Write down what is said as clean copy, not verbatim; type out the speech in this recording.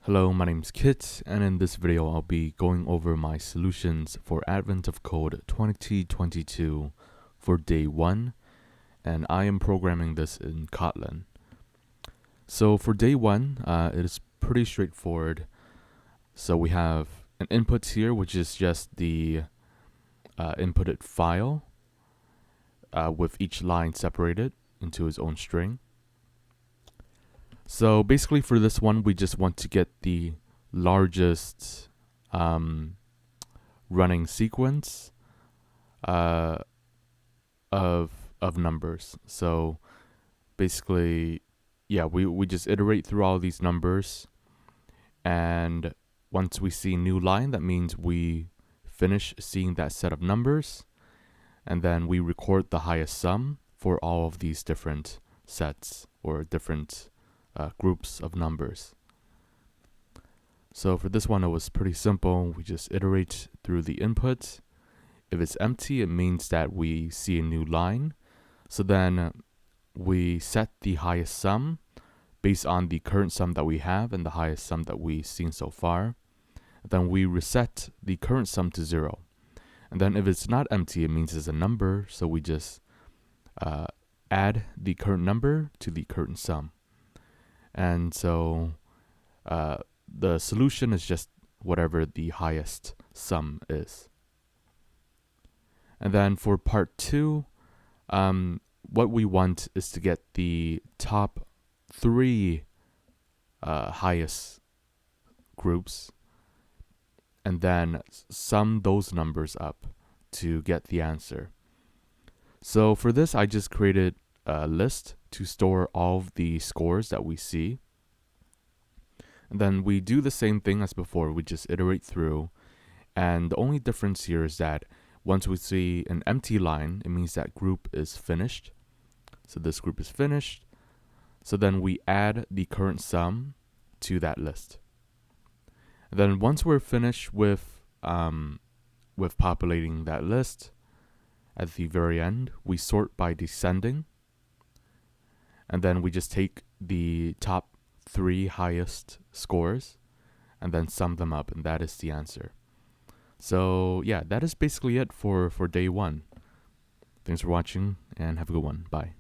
Hello, my name's Kit, and in this video I'll be going over my solutions for Advent of Code 2022 for day 1, and I am programming this in Kotlin. So for day 1, it is pretty straightforward. So we have an input here, which is just the inputted file with each line separated into its own string. So basically for this one, we just want to get the largest running sequence of numbers. So basically, yeah, we just iterate through all these numbers, and once we see a new line, that means we finish seeing that set of numbers, and then we record the highest sum for all of these different sets or different groups of numbers. So for this one, it was pretty simple. We just iterate through the input. If it's empty, it means that we see a new line. So then we set the highest sum based on the current sum that we have and the highest sum that we've seen so far. Then we reset the current sum to 0. And then if it's not empty, it means it's a number. So we just add the current number to the current sum. And so the solution is just whatever the highest sum is. And then for part 2, what we want is to get the top 3 highest groups and then sum those numbers up to get the answer. So for this, I just created a list to store all of the scores that we see. And then we do the same thing as before. We just iterate through. And the only difference here is that once we see an empty line, it means that group is finished. So this group is finished. So then we add the current sum to that list. And then once we're finished with populating that list, at the very end, we sort by descending. And then we just take the top 3 highest scores and then sum them up, and that is the answer. So yeah, that is basically it for day 1. Thanks for watching and have a good one. Bye.